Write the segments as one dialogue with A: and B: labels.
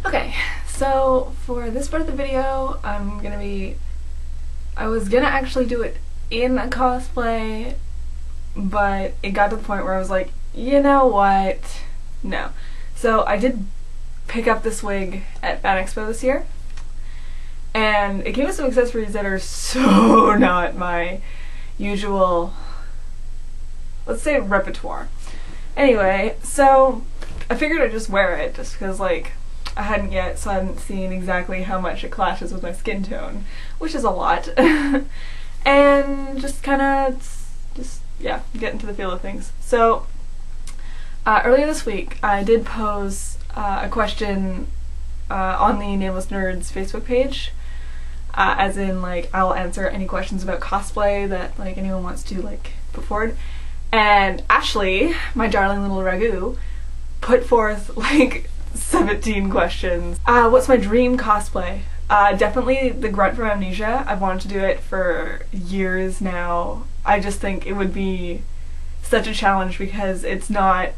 A: Okay, so for this part of the video, I was gonna actually do it in a cosplay, but it got to the point where I was like, you know what? No. So I did pick up this wig at Fan Expo this year, and it came with some accessories that are so not my usual, let's say, repertoire. Anyway, so I figured I'd just wear it just because, like, I hadn't seen exactly how much it clashes with my skin tone, which is a lot. And just yeah, get into the feel of things. So earlier this week I did pose a question on the Nameless Nerds Facebook page, as in, like, I'll answer any questions about cosplay that, like, anyone wants to, like, put forward. And Ashley, my darling little ragu, put forth like 17 questions. What's my dream cosplay? Definitely the Grunt from Amnesia. I've wanted to do it for years now. I just think it would be such a challenge because it's not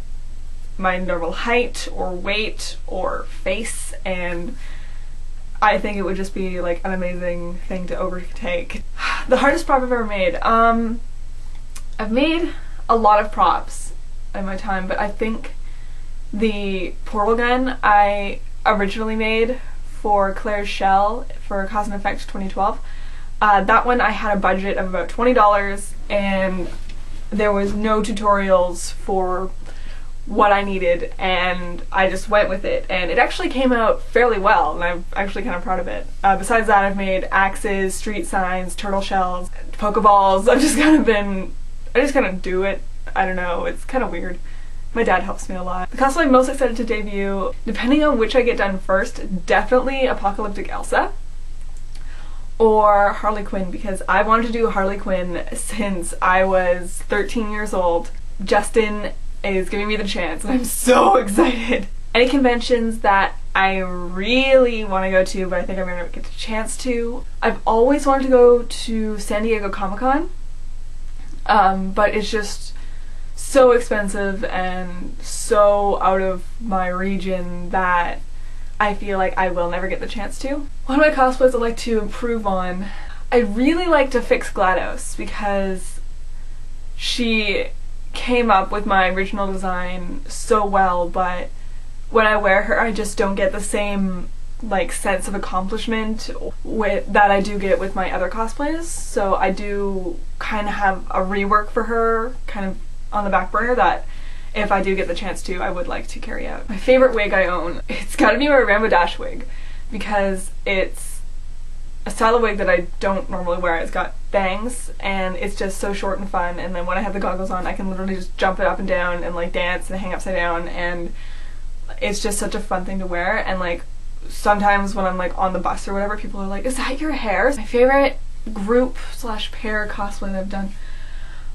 A: my normal height or weight or face, and I think it would just be like an amazing thing to overtake. The hardest prop I've ever made. I've made a lot of props in my time, but I think the portal gun I originally made for Claire's shell for Cause and Effect 2012, that one I had a budget of about $20 and there was no tutorials for what I needed, and I just went with it, and it actually came out fairly well, and I'm actually kind of proud of it. Besides that, I've made axes, street signs, turtle shells, pokeballs. I just kind of do it. I don't know, it's kind of weird. My dad helps me a lot. The cosplay I'm most excited to debut, depending on which I get done first, definitely Apocalyptic Elsa or Harley Quinn, because I wanted to do Harley Quinn since I was 13 years old. Justin is giving me the chance and I'm so excited. Any conventions that I really want to go to but I think I'm going to get the chance to. I've always wanted to go to San Diego Comic-Con, but it's just so expensive and so out of my region that I feel like I will never get the chance to. One of my cosplays I'd like to improve on, I'd really like to fix GLaDOS because she came up with my original design so well, but when I wear her I just don't get the same, like, sense of accomplishment that I do get with my other cosplays. So I do kind of have a rework for her kind of on the back burner that if I do get the chance to, I would like to carry out. My favorite wig I own, it's gotta be my Rainbow Dash wig, because it's a style of wig that I don't normally wear. It's got bangs and it's just so short and fun, and then when I have the goggles on I can literally just jump it up and down and, like, dance and hang upside down, and it's just such a fun thing to wear. And, like, sometimes when I'm, like, on the bus or whatever, people are like, is that your hair? My favorite group / pair cosplay that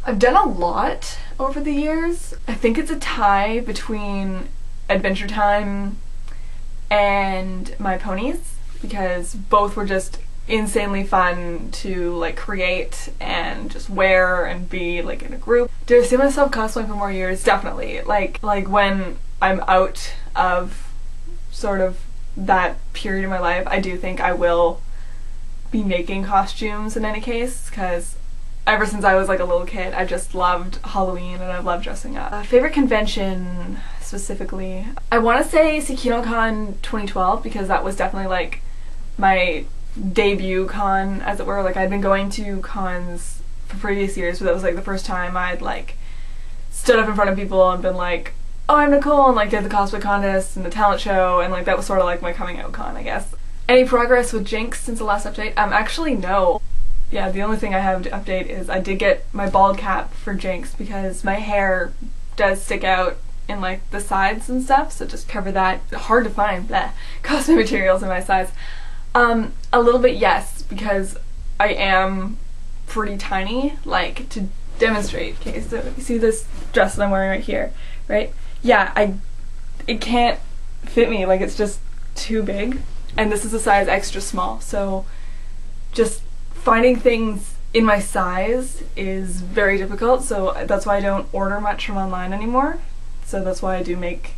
A: I've done a lot over the years. I think it's a tie between Adventure Time and my ponies, because both were just insanely fun to, like, create and just wear and be, like, in a group. Do I see myself cosplaying for more years? Definitely. Like when I'm out of sort of that period in my life, I do think I will be making costumes in any case, because ever since I was, like, a little kid, I just loved Halloween and I loved dressing up. Favorite convention, specifically, I want to say SeikinoCon 2012, because that was definitely, like, my debut con, as it were. Like, I'd been going to cons for previous years, but that was, like, the first time I'd, like, stood up in front of people and been like, oh, I'm Nicole, and, like, did the cosplay contest and the talent show, and, like, that was sort of like my coming out con, I guess. Any progress with Jinx since the last update? Actually, no. Yeah, the only thing I have to update is I did get my bald cap for Jinx because my hair does stick out in, like, the sides and stuff, so just cover that. Hard to find cosplay materials in my size. A little bit, yes, because I am pretty tiny, like, to demonstrate. Okay, so you see this dress that I'm wearing right here, right? Yeah, it can't fit me, like, it's just too big, and this is a size extra small, so just finding things in my size is very difficult, so that's why I don't order much from online anymore. So that's why I do make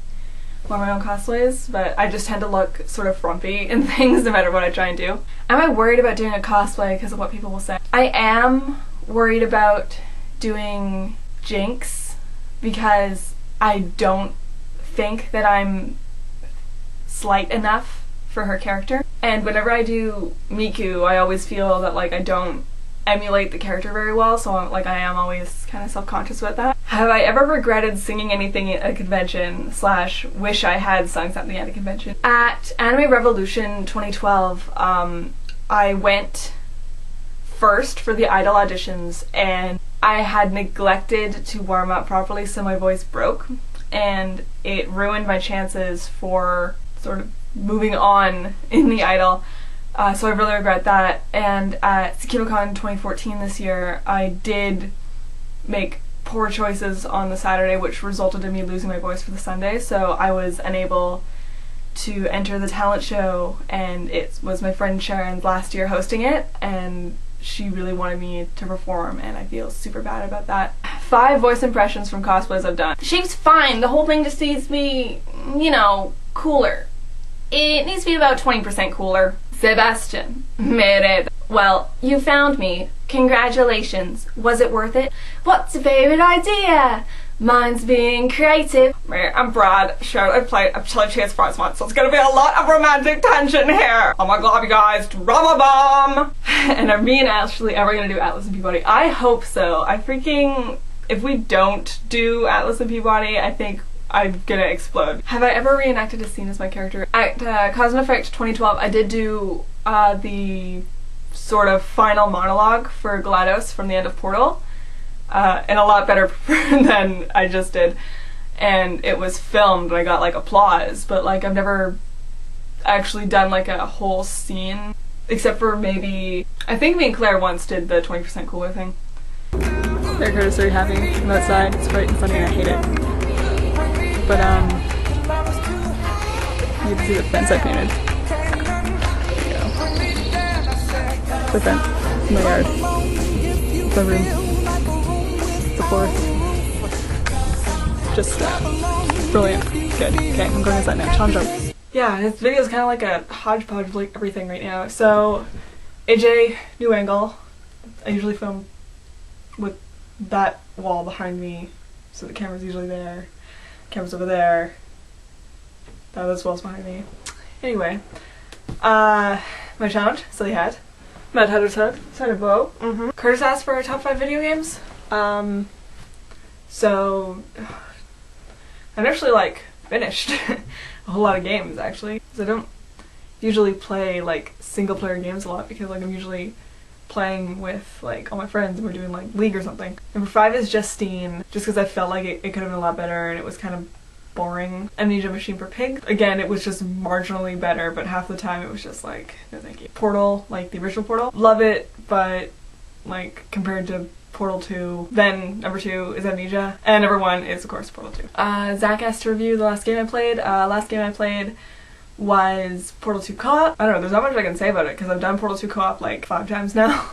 A: for my own cosplays, but I just tend to look sort of frumpy in things no matter what I try and do. Am I worried about doing a cosplay because of what people will say? I am worried about doing Jinx because I don't think that I'm slight enough for her character. And whenever I do Miku, I always feel that like I don't emulate the character very well, so like I am always kind of self-conscious about that. Have I ever regretted singing anything at a convention / wish I had sung something at a convention? At Anime Revolution 2012, I went first for the idol auditions, and I had neglected to warm up properly, so my voice broke, and it ruined my chances for sort of moving on in the idol. So I really regret that. And at SekiroCon 2014 this year, I did make poor choices on the Saturday, which resulted in me losing my voice for the Sunday, so I was unable to enter the talent show, and it was my friend Sharon's last year hosting it, and she really wanted me to perform, and I feel super bad about that. 5 voice impressions from cosplays I've done. She's fine, the whole thing just needs to be, you know, cooler. It needs to be about 20% cooler. Sebastian. Mered. Well, you found me. Congratulations. Was it worth it? What's your favorite idea? Mine's being creative. I'm Brad. Sure, I play Chase Prize Month, so it's gonna be a lot of romantic tension here. Oh my god, you guys, drama bomb! And are me and Ashley ever gonna do Atlas and Peabody? I hope so. If we don't do Atlas and Peabody, I think I'm gonna explode. Have I ever reenacted a scene as my character? At Cause and Effect 2012, I did do the sort of final monologue for GLaDOS from the end of Portal, and a lot better than I just did. And it was filmed, and I got like applause, but like I've never actually done like a whole scene, except for maybe, I think me and Claire once did the 20% cooler thing. There, Curtis, are you happy? I'm outside, it's bright and sunny and I hate it. But you can see the fence I painted. There you go. The fence. My yard. The room. The floor. Just brilliant. Good. Okay, I'm going inside now. Challenge over. Yeah, this video is kind of like a hodgepodge of like everything right now. So, AJ, new angle. I usually film with that wall behind me, so the camera's usually there. Camera's over there. This wall's behind me. Anyway, my challenge, silly hat. Mad Hatter's Hood, side of bow. Curtis asked for our top 5 video games. So I've actually like finished a whole lot of games actually, because I don't usually play like single player games a lot, because like I'm usually playing with like all my friends and we're doing like League or something. Number 5 is Justine, just because I felt like it could have been a lot better and it was kind of boring. Amnesia Machine for Pigs. Again, it was just marginally better, but half the time it was just like, no thank you. Portal, like the original Portal. Love it, but like compared to Portal 2, then number 2 is Amnesia, and number 1 is of course Portal 2. Zach asked to review the last game I played. Last game I played was Portal 2 co-op. I don't know, there's not much I can say about it because I've done Portal 2 co-op like 5 times now.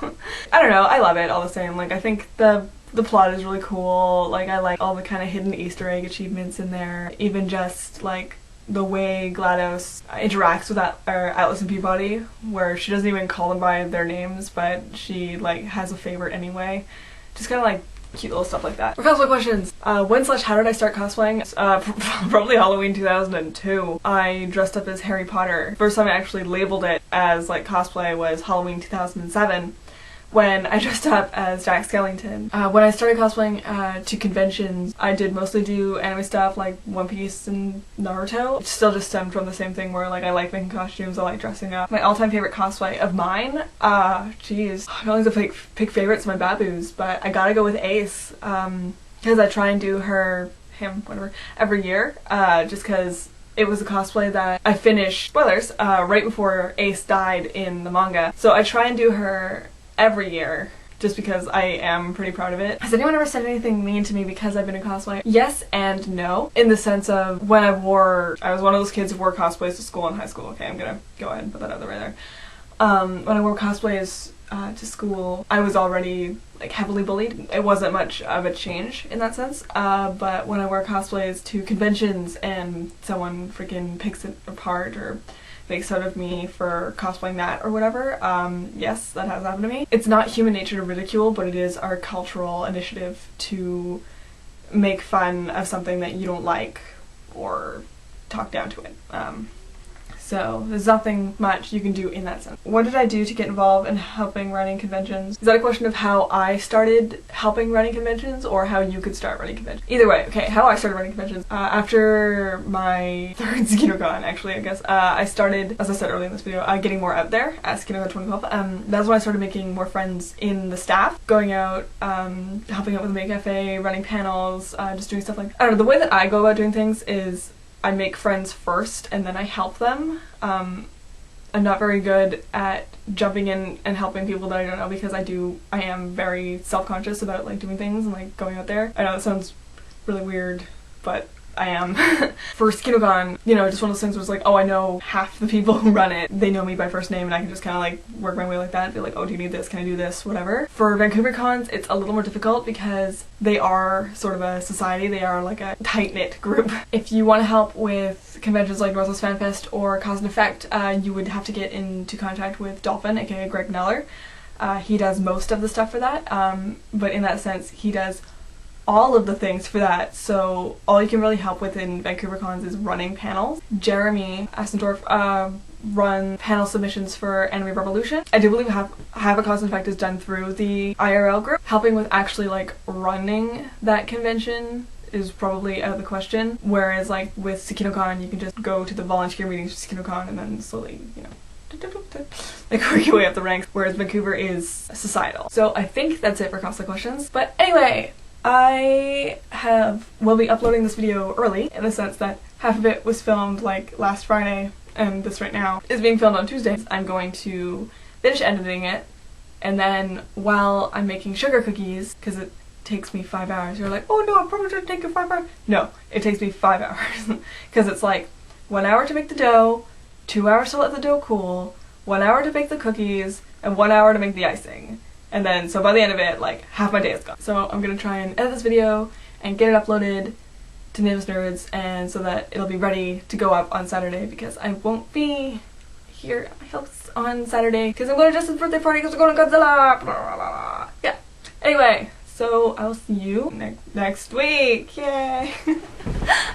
A: I don't know, I love it all the same. Like I think the plot is really cool. Like I like all the kind of hidden Easter egg achievements in there. Even just like the way GLaDOS interacts with Atlas and Peabody, where she doesn't even call them by their names, but she like has a favorite anyway. Just kind of like cute little stuff like that. For cosplay questions, when/how did I start cosplaying? Probably Halloween 2002. I dressed up as Harry Potter. First time I actually labeled it as like cosplay was Halloween 2007, when I dressed up as Jack Skellington. When I started cosplaying to conventions, I did mostly do anime stuff like One Piece and Naruto. It still just stemmed from the same thing where like I like making costumes, I like dressing up. My all-time favorite cosplay of mine, geez, I only have to pick favorites, my babus, but I gotta go with Ace, because I try and do him, whatever, every year, just because it was a cosplay that I finished, spoilers, right before Ace died in the manga. So I try and do her every year, just because I am pretty proud of it. Has anyone ever said anything mean to me because I've been in cosplay? Yes and no, in the sense of when I was one of those kids who wore cosplays to school in high school. Okay, I'm gonna go ahead and put that out there right there. When I wore cosplays to school, I was already like heavily bullied. It wasn't much of a change in that sense, but when I wear cosplays to conventions and someone freaking picks it apart or makes fun of me for cosplaying that or whatever, yes, that has happened to me. It's not human nature to ridicule, but it is our cultural initiative to make fun of something that you don't like or talk down to it. So there's nothing much you can do in that sense. What did I do to get involved in helping running conventions? Is that a question of how I started helping running conventions or how you could start running conventions? Either way, okay, how I started running conventions. After my third SkinoCon, actually, I guess, I started, as I said earlier in this video, getting more out there at SkinoCon 2012. That's when I started making more friends in the staff, going out, helping out with the Make Cafe, running panels, just doing stuff like that. I don't know, the way that I go about doing things is I make friends first and then I help them. I'm not very good at jumping in and helping people that I don't know because I am very self-conscious about like doing things and like going out there. I know it sounds really weird, but I am. For SkinoCon, you know, just one of those things where it's like, oh, I know half the people who run it. They know me by first name and I can just kind of like work my way like that and be like, oh, do you need this? Can I do this? Whatever. For Vancouver cons, it's a little more difficult because they are sort of a society. They are like a tight-knit group. If you want to help with conventions like Northwest Fan Fest or Cause and Effect, you would have to get into contact with Dolphin, aka Greg Neller. He does most of the stuff for that, but in that sense, he does all of the things for that, so all you can really help with in Vancouver cons is running panels. Jeremy Assendorf run panel submissions for Anime Revolution. I do believe Have a Cause and Effect is done through the IRL group. Helping with actually like running that convention is probably out of the question, whereas like with SkinoCon you can just go to the volunteer meetings for SkinoCon and then slowly, you know, like work your way up the ranks, whereas Vancouver is societal. So I think that's it for cosplay questions, but anyway, I will be uploading this video early in the sense that half of it was filmed like last Friday and this right now is being filmed on Tuesday. I'm going to finish editing it and then while I'm making sugar cookies, because it takes me 5 hours, you're like, oh no, it probably should take you 5 hours. No, it takes me 5 hours because it's like 1 hour to make the dough, 2 hours to let the dough cool, 1 hour to bake the cookies, and 1 hour to make the icing. And then, so by the end of it, like, half my day is gone. So I'm gonna try and edit this video and get it uploaded to Nameless Nerds and so that it'll be ready to go up on Saturday because I won't be here at my house on Saturday because I'm going to Justin's birthday party because we're going to Godzilla. Blah, blah, blah. Yeah. Anyway, so I'll see you next week. Yay.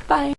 A: Bye.